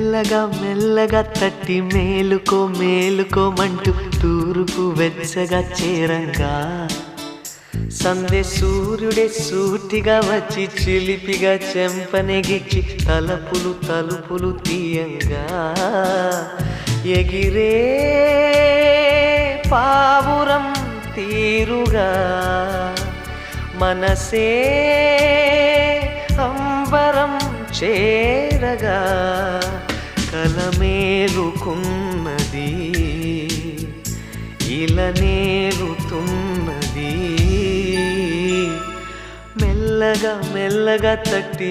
మెల్లగా మెల్లగా తట్టి మేలుకో మేలుకోమంటూ తూర్పు వెచ్చగా చేరంగా సందే సూర్యుడే సూటిగా వచ్చి చిలిపిగా చెంపనెగిచ్చి తలుపులు తలుపులు తీయంగా ఎగిరే పావురం తీరుగా మనసే అంబరం చేరగా కలమేలుకున్నది ఇలనేలుతున్నది మెల్లగా మెల్లగా తట్టి